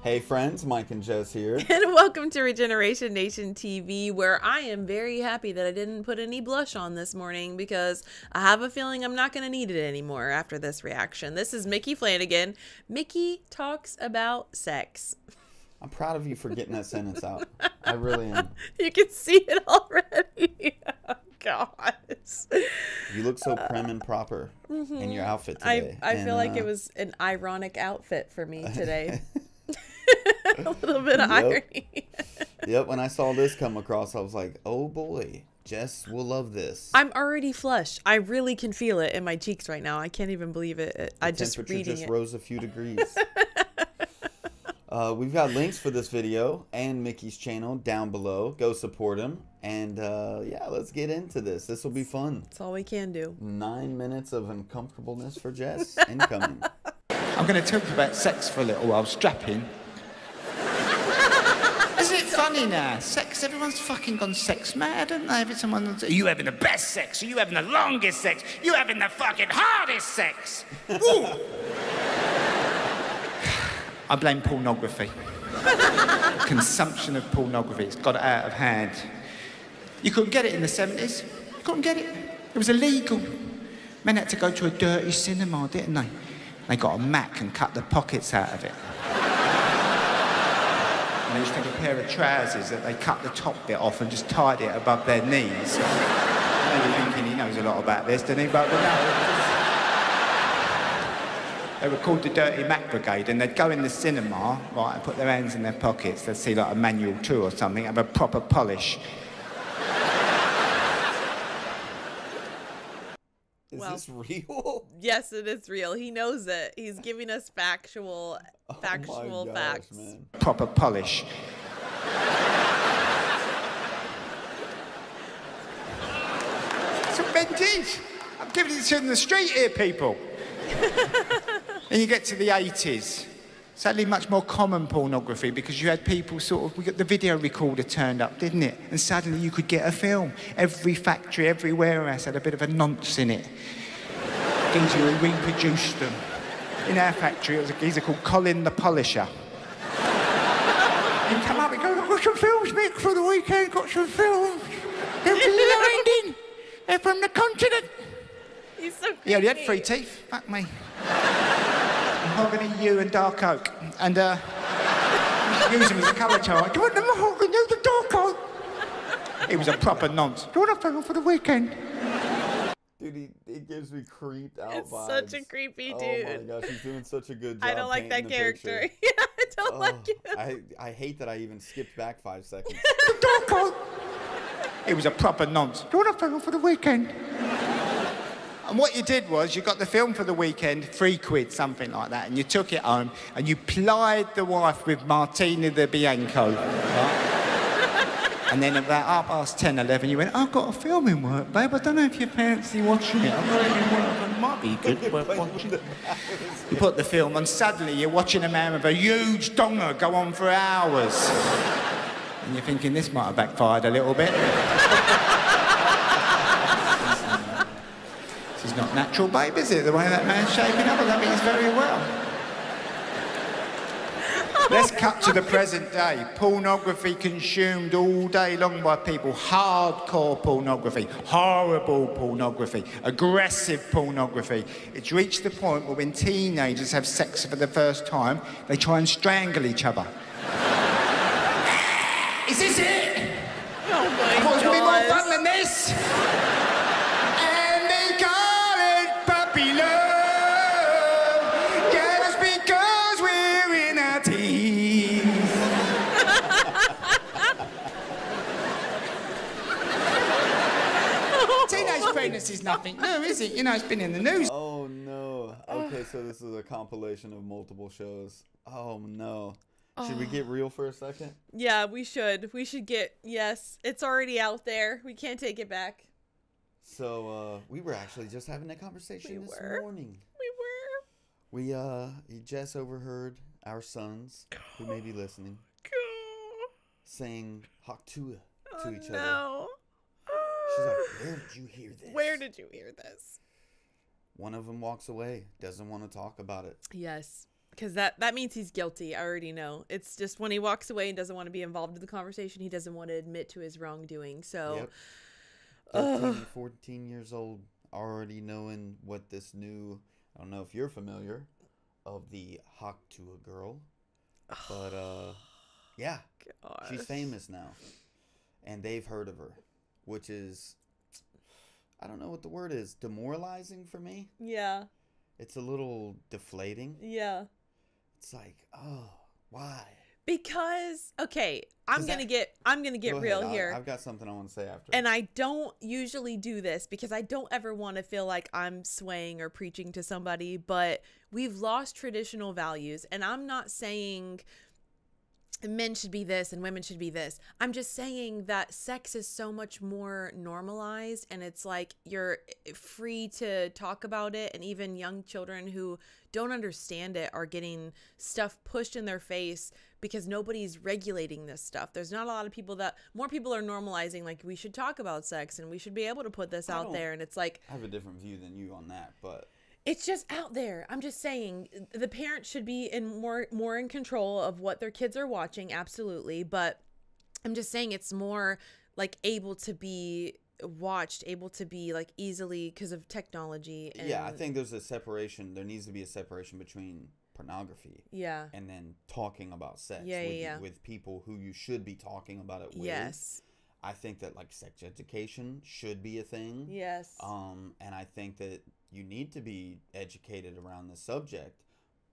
Hey friends, Mike and Jess here. And welcome to Regeneration Nation TV, where I am very happy that I didn't put any blush on this morning because I have a feeling I'm not going to need it anymore after this reaction. This is Micky Flanagan. Micky talks about sex. I'm proud of you for getting that sentence out. I really am. You can see it already. Oh, God. You look so prim and proper in your outfit today. I feel like it was an ironic outfit for me today. A little bit of irony. Yep, when I saw this come across, I was like, oh boy, Jess will love this. I'm already flushed. I really can feel it in my cheeks right now. I can't even believe it. I just reading it. The temperature just rose a few degrees. We've got links for this video and Micky's channel down below. Go support him. And yeah, let's get into this. This will be fun. That's all we can do. 9 minutes of uncomfortableness for Jess incoming. I'm going to talk about sex for a little while. Strap in. Isn't it funny now? Sex, everyone's fucking gone sex mad, haven't they? Every someone, are you having the best sex? Are you having the longest sex? You having the fucking hardest sex? Woo! I blame pornography. Consumption of pornography. It's got out of hand. You couldn't get it in the 70s. You couldn't get it. It was illegal. Men had to go to a dirty cinema, didn't they? They got a Mac and cut the pockets out of it. And they used to take a pair of trousers that they cut the top bit off and just tied it above their knees. I know you're thinking he knows a lot about this, doesn't he? But no. They were called the Dirty Mac Brigade, and they'd go in the cinema, right, and put their hands in their pockets. They'd see like a manual 2 or something, have a proper polish. Is this real? Yes, it is real. He knows it. He's giving us factual facts. Man. Proper polish. That's what men did. I'm giving it to you in the street here, people. And you get to the 80s. Sadly, much more common pornography because you had people we got the video recorder turned up, didn't it? And suddenly you could get a film. Every factory, every warehouse had a bit of a nonce in it. Geezer who reproduced them. In our factory, it was a geezer called Colin the Polisher. He'd come up and go, I've got some films, Mick, for the weekend, got some films. They're from London. They're from the continent. He's so creepy. He only had 3 teeth. Fuck me. Mahogany, yew and dark oak. And use them as a colour chart. Do you want the mahogany or the dark oak? He was a proper nonce. Do you want a film for the weekend? Dude, he gives me creeped out It's vibes. such a creepy dude. Oh my gosh, he's doing such a good job. I don't like that painting the character. picture. Yeah, I don't like it. I hate that I even skipped back 5 seconds. The dark oak. He was a proper nonce. Do you want a film for the weekend? And what you did was you got the film for the weekend, £3, something like that, and you took it home and you plied the wife with Martina the Bianco. Right? And then about 10:30, 11, you went, I've got a film in work, babe. I don't know if you fancy watching it. It might be good worth watching. You put the film on, suddenly you're watching a man with a huge donger go on for hours. And you're thinking, this might have backfired a little bit. This is not natural, babe, is it? The way that man's shaping up, that means very well. Let's cut to the present day. Pornography consumed all day long by people. Hardcore pornography, horrible pornography, aggressive pornography. It's reached the point where when teenagers have sex for the first time, they try and strangle each other. Is this it? Oh my I thought it was going to be more fun God. than this. And they call it puppy love. Just because we're in our teens. Teenage pregnancy is nothing new, is it? You know, it's been in the news. Oh no. Okay, so this is a compilation of multiple shows. Oh no. Should we get real for a second? Yeah, we should. We should get, yes, it's already out there. We can't take it back. So, we were actually just having a conversation this morning. We were. Jess overheard our sons, who may be listening, saying Haktua to each other. No. She's like, where did you hear this? Where did you hear this? One of them walks away, doesn't want to talk about it. Yes. Because that means he's guilty. I already know. It's just when he walks away and doesn't want to be involved in the conversation, he doesn't want to admit to his wrongdoing. So, yep. 13, 14 years old, already knowing what this new, I don't know if you're familiar, of the hawk to a girl. But, yeah. Gosh. She's famous now. And they've heard of her. Which is, I don't know what the word is, demoralizing for me. Yeah. It's a little deflating. Yeah. It's like, oh, why? Because, okay, I'm gonna get real here. I've got something I want to say after. And I don't usually do this because I don't ever want to feel like I'm swaying or preaching to somebody, but we've lost traditional values. And I'm not saying men should be this and women should be this. I'm just saying that sex is so much more normalized, and it's like you're free to talk about it, and even young children who don't understand it are getting stuff pushed in their face because nobody's regulating this stuff. There's not a lot of people more people are normalizing, like, we should talk about sex and we should be able to put this out there. And it's like, I have a different view than you on that, but it's just out there. I'm just saying the parents should be more in control of what their kids are watching. Absolutely. But I'm just saying it's more like able to be watched, able to be like easily because of technology. And yeah, I think there's a separation. There needs to be a separation between pornography. Yeah. And then talking about sex. Yeah, with people who you should be talking about it with. Yes. I think that like sex education should be a thing. Yes. And I think that you need to be educated around the subject,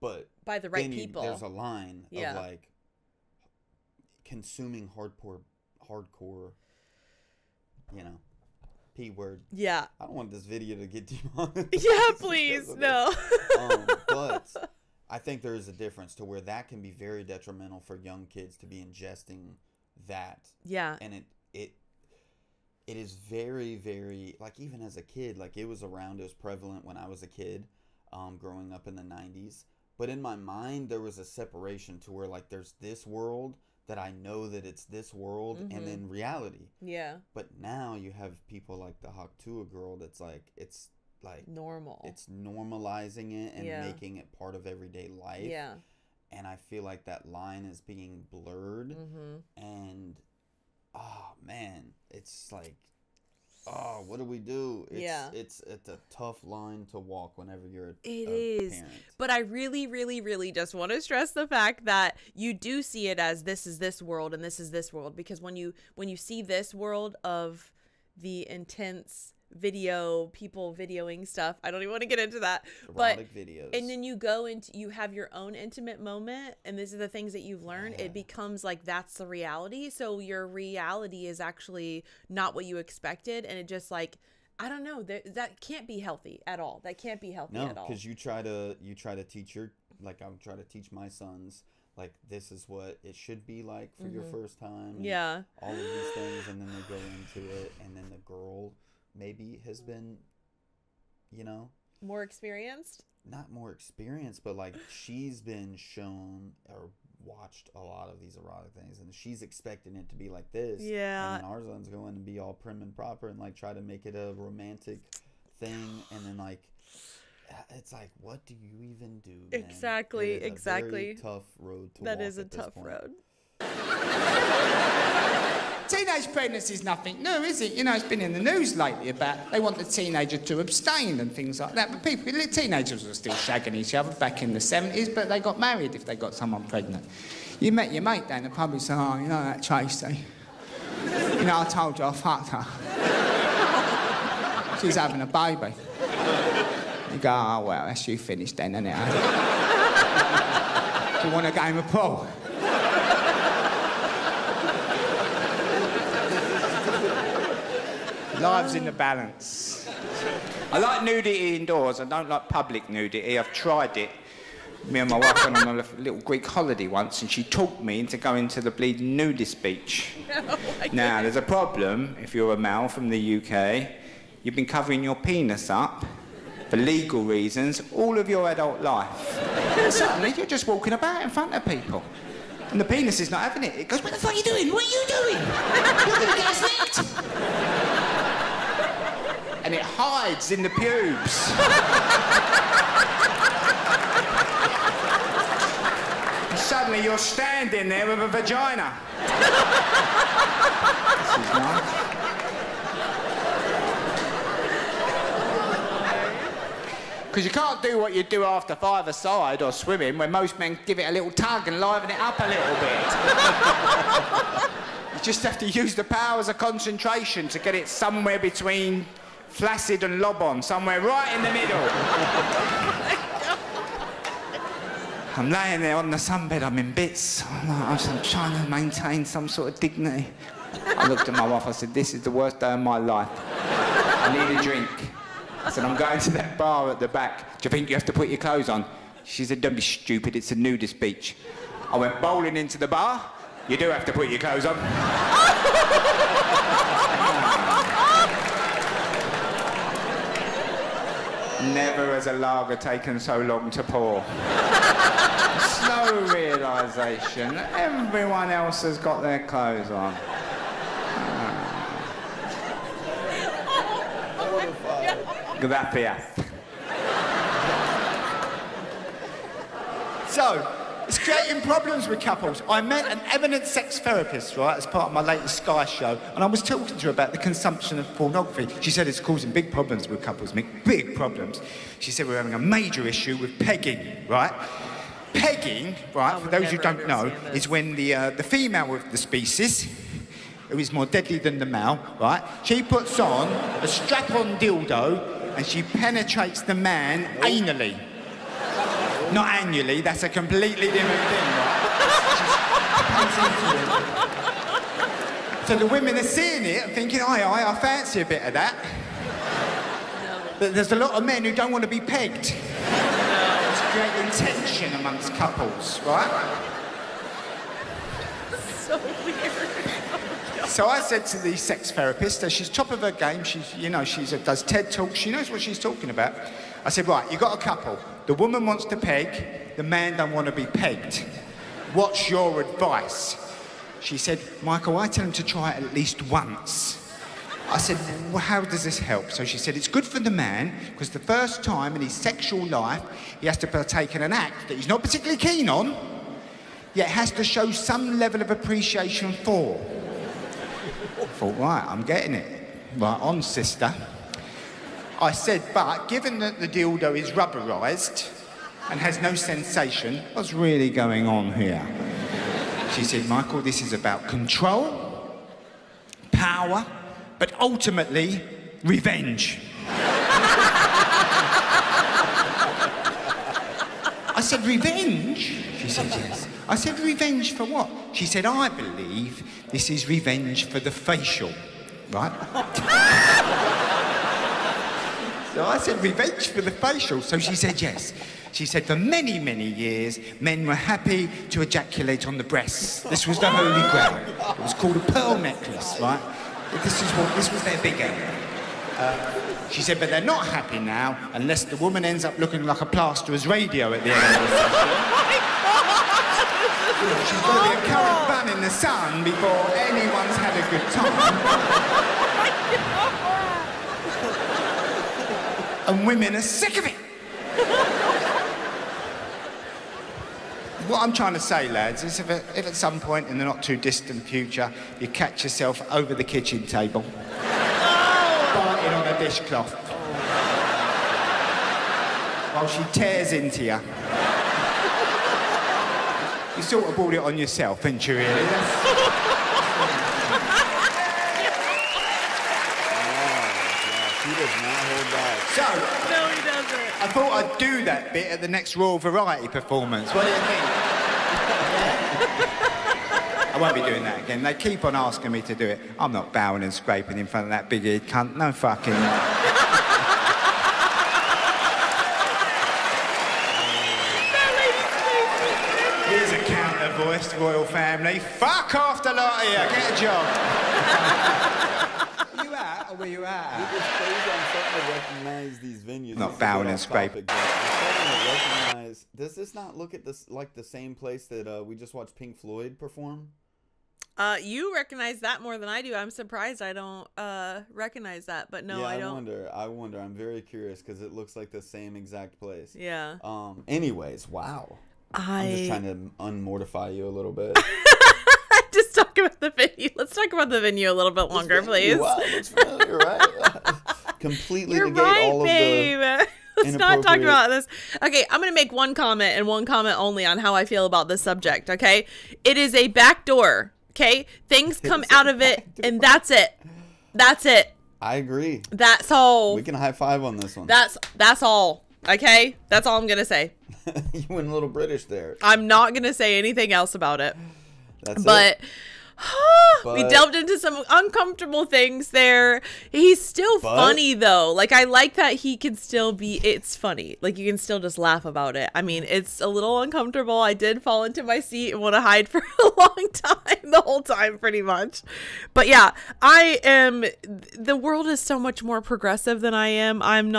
but by the right people. There's a line of like consuming hardcore, you know, P word. Yeah. I don't want this video to get demonetized. Yeah, please, no. But I think there is a difference to where that can be very detrimental for young kids to be ingesting that. Yeah. And it is very, very, like, even as a kid, like, it was around, it was prevalent when I was a kid, growing up in the 90s. But in my mind, there was a separation to where, like, there's this world that I know that it's this world, and then reality. Yeah. But now you have people like the Hawk to a girl that's like, it's like normal. It's normalizing it and making it part of everyday life. Yeah. And I feel like that line is being blurred. And oh man, it's like, oh, what do we do? It's a tough line to walk whenever you're a parent. But I really, really, really just want to stress the fact that you do see it as this is this world and this is this world, because when you see this world of the intense people videoing stuff, I don't even want to get into that, erotic videos, and then you go into, you have your own intimate moment, and these are the things that you've learned. It becomes like that's the reality, so your reality is actually not what you expected, and it just like, I don't know, that can't be healthy at all. That can't be healthy at all. Because you try to teach your, like, I'm trying to teach my sons, like, this is what it should be like for your first time, and all of these things, and then they go into it, and then the girl maybe has been, you know, more experienced, not more experienced, but like she's been shown or watched a lot of these erotic things, and she's expecting it to be like this, and then our son's going to be all prim and proper and like try to make it a romantic thing, and then like it's like, what do you even do, man? Exactly. A very tough road to walk. That is a tough road. Teenage pregnancy is nothing new, is it? You know, it's been in the news lately about they want the teenager to abstain and things like that. But teenagers were still shagging each other back in the 70s, but they got married if they got someone pregnant. You met your mate down the pub and say, oh, you know that Tracy? You know, I told you I fucked her. She's having a baby. You go, oh, well, that's you finished then, isn't it? Do you want a game of pool? Lives in the balance. I like nudity indoors. I don't like public nudity. I've tried it. Me and my wife went on a little Greek holiday once, and she talked me into going to the bleeding nudist beach. Now, there's a problem if you're a male from the UK. You've been covering your penis up for legal reasons all of your adult life. And suddenly, you're just walking about in front of people. And the penis is not having it. It goes, what the fuck are you doing? What are you doing? You're going to get us nicked. And it hides in the pubes. suddenly you're standing there with a vagina. This is nice. Because you can't do what you do after five-a-side or swimming, when most men give it a little tug and liven it up a little bit. You just have to use the powers of concentration to get it somewhere between flaccid and lob-on, somewhere right in the middle. I'm laying there on the sunbed, I'm in bits. I'm trying to maintain some sort of dignity. I looked at my wife, I said, this is the worst day of my life. I need a drink. I said, I'm going to that bar at the back. Do you think you have to put your clothes on? She said, don't be stupid, it's a nudist beach. I went bowling into the bar. You do have to put your clothes on. Never has a lager taken so long to pour. Slow realisation. Everyone else has got their clothes on. Gracias. So, it's creating problems with couples. I met an eminent sex therapist, right, as part of my latest Sky show, and I was talking to her about the consumption of pornography. She said it's causing big problems with couples, Mick, big problems. She said we're having a major issue with pegging, right? Pegging, right, for those who don't know, is when the female of the species, who is more deadly than the male, right, she puts on a strap-on dildo and she penetrates the man anally. Not annually, that's a completely different thing, right? So the women are seeing it and thinking, I fancy a bit of that. No. But there's a lot of men who don't want to be pegged. No. It's creating tension amongst couples, right? So weird. So I said to the sex therapist, she's top of her game, she's, you know, she does TED Talks, she knows what she's talking about. I said, right, you've got a couple. The woman wants to peg, the man don't want to be pegged. What's your advice? She said, Michael, I tell him to try it at least once. I said, well, how does this help? So she said, it's good for the man, because the first time in his sexual life, he has to partake in an act that he's not particularly keen on, yet has to show some level of appreciation for. I thought, right, I'm getting it. Right on, sister. I said, but given that the dildo is rubberised and has no sensation, what's really going on here? She said, Michael, this is about control, power, but ultimately, revenge. I said, revenge? She said, yes. I said, revenge for what? She said, I believe this is revenge for the facial, right? So I said, revenge for the facial. So she said, yes. She said, for many, many years, men were happy to ejaculate on the breasts. This was the holy grail. It was called a pearl necklace, right? This was their big aim. She said, but they're not happy now unless the woman ends up looking like a plasterer's radio at the end of the session. She's got to be a current bun in the sun before anyone's had a good time. And women are sick of it. What I'm trying to say, lads, is if at some point in the not too distant future you catch yourself over the kitchen table, farting on a dishcloth, while she tears into you, you sort of brought it on yourself, ain't you, really? He does not hold back. So, no, he doesn't. I thought I'd do that bit at the next Royal Variety performance. What do you think? I won't be doing that again. They keep on asking me to do it. I'm not bowing and scraping in front of that big-eared cunt. No fucking... Here's a counter-voiced royal family. Fuck off the lot of you. Get a job. Were you out or were you out? I'm starting to recognize these venues. Not bowing and scraping. Does this not look at this like the same place that we just watched Pink Floyd perform? You recognize that more than I do. I'm surprised I don't recognize that, but no, yeah, I don't. I wonder. I'm very curious because it looks like the same exact place. Yeah. Anyways, wow. I'm just trying to unmortify you a little bit. Just talk about the venue. Let's talk about the venue a little bit longer, please. Wow, looks familiar, right? Completely You're negate right, all babe. of the Let's not talk about this. Okay, I'm going to make one comment and one comment only on how I feel about this subject, okay? It is a back door, okay? Things come out of it, and that's it. That's it. I agree. That's all. We can high five on this one. That's all, okay? That's all I'm going to say. You went a little British there. I'm not going to say anything else about it. That's it. But we delved into some uncomfortable things there. He's still funny though. Like, I like that he can still be, it's funny. Like, you can still just laugh about it. I mean, it's a little uncomfortable. I did fall into my seat and want to hide for a long time, the whole time pretty much. But yeah, the world is so much more progressive than I am. I don't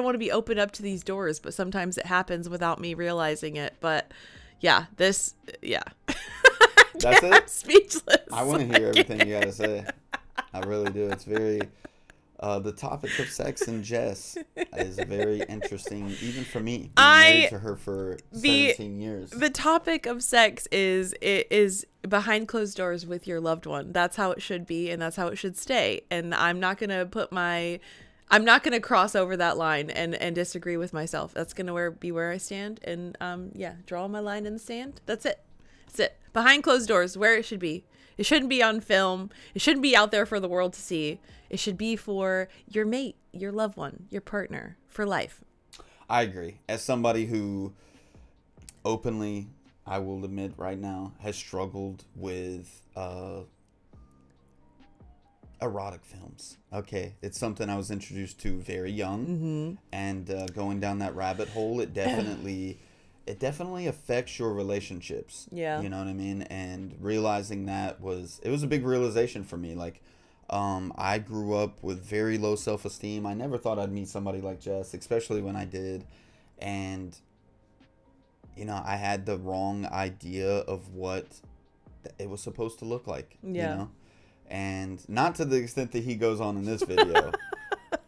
want to be opened up to these doors, but sometimes it happens without me realizing it. But yeah, that's it. I'm speechless. I want to hear everything you got to say. I really do. It's very, the topic of sex and Jess is very interesting, even for me. Being married to her for 17 years. The topic of sex is behind closed doors with your loved one. That's how it should be, and that's how it should stay. And I'm not going to cross over that line and disagree with myself. That's going to be where I stand. And draw my line in the sand. That's it. That's it. Behind closed doors, where it should be. It shouldn't be on film. It shouldn't be out there for the world to see. It should be for your mate, your loved one, your partner, for life. I agree. As somebody who openly, I will admit right now, has struggled with erotic films. Okay, it's something I was introduced to very young, and going down that rabbit hole, it definitely affects your relationships. Yeah, you know what I mean. And realizing that was a big realization for me. Like, I grew up with very low self-esteem. I never thought I'd meet somebody like Jess, especially when I did, and I had the wrong idea of what it was supposed to look like. Yeah. And not to the extent that he goes on in this video,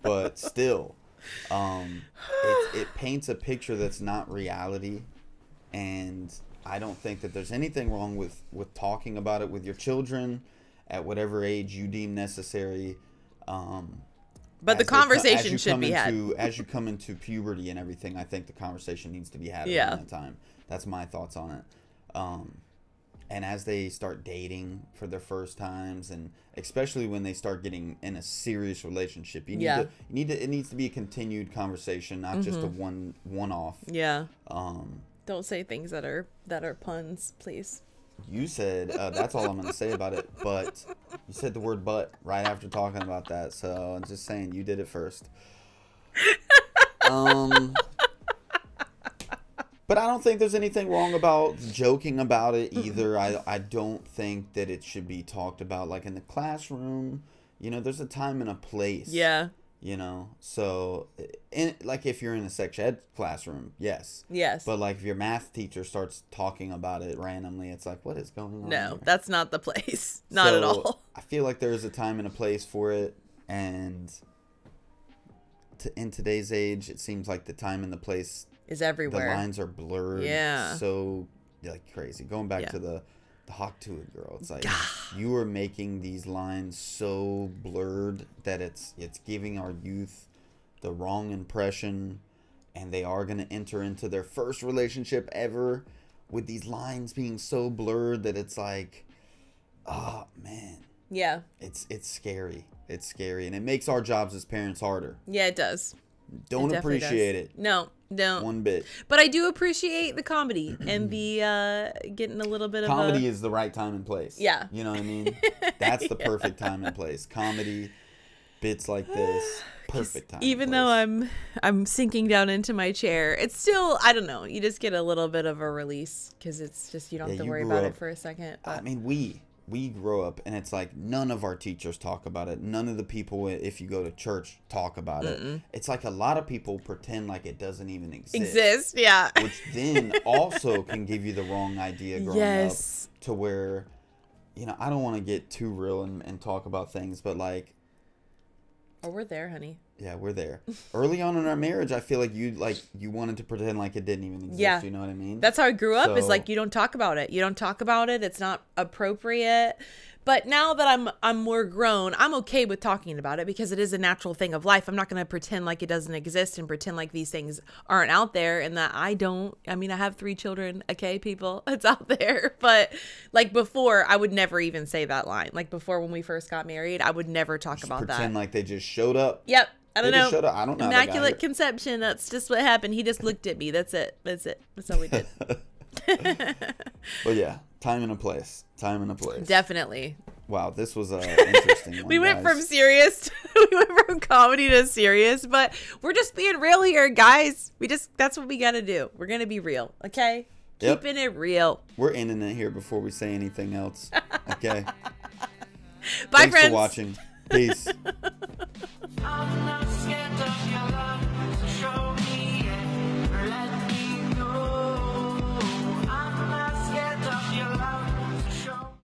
but still, it paints a picture that's not reality. And I don't think that there's anything wrong with talking about it with your children at whatever age you deem necessary. But the conversation should be had. As you come into puberty and everything, I think the conversation needs to be had at that time. That's my thoughts on it. And as they start dating for their first times, and especially when they start getting in a serious relationship, it needs to be a continued conversation, not just a one-off. Yeah. Don't say things that are puns, please. You said that's all I'm going to say about it, but you said the word "but" right after talking about that, so I'm just saying you did it first. But I don't think there's anything wrong about joking about it either. I don't think that it should be talked about like in the classroom. There's a time and a place. Yeah. So like if you're in a sex ed classroom, yes. But like if your math teacher starts talking about it randomly, it's like, what is going on? No, here? That's not the place. Not at all. I feel like there's a time and a place for it, and in today's age, it seems like the time and the place is everywhere. The lines are blurred. Yeah. So like crazy. Going back to the Hawk to It girl, it's like you are making these lines so blurred that it's giving our youth the wrong impression, and they are going to enter into their first relationship ever with these lines being so blurred that it's like, oh man. Yeah. It's scary. It's scary, and it makes our jobs as parents harder. Yeah, it does. Don't appreciate it. No, don't. One bit. But I do appreciate the comedy and the getting a little bit of comedy is the right time and place. Yeah. You know what I mean? That's the perfect time and place. Comedy, bits like this, perfect time. Even though I'm sinking down into my chair, it's still, I don't know, you just get a little bit of a release because it's just, you don't have to worry about it for a second. But. I mean, we grow up, and it's like none of our teachers talk about it. None of the people, if you go to church, talk about it. It's like a lot of people pretend like it doesn't even exist. Yeah. Which then also can give you the wrong idea growing up, to where, I don't want to get too real and talk about things, but like. Oh, we're there, honey. Yeah, we're there. Early on in our marriage, I feel like you wanted to pretend like it didn't even exist. Yeah. You know what I mean? That's how I grew up. Is like, you don't talk about it. You don't talk about it. It's not appropriate. But now that I'm more grown, I'm okay with talking about it because it is a natural thing of life. I'm not going to pretend like it doesn't exist and pretend like these things aren't out there and that I have 3 children. Okay, people, it's out there. But like before, I would never even say that line. Like before, when we first got married, I would never talk about that. Pretend like they just showed up. Yep. I don't know. I don't know. Immaculate conception. That's just what happened. He just looked at me. That's it. That's all we did. But yeah, time and a place. Definitely. Wow, this was interesting one, we went from serious we went from comedy to serious, but we're just being real here, guys. That's what we gotta do. We're gonna be real, okay? Yep. Keeping it real. We're ending it here before we say anything else. Okay. Bye, Thanks friends. for watching. Peace. I'm not scared of you.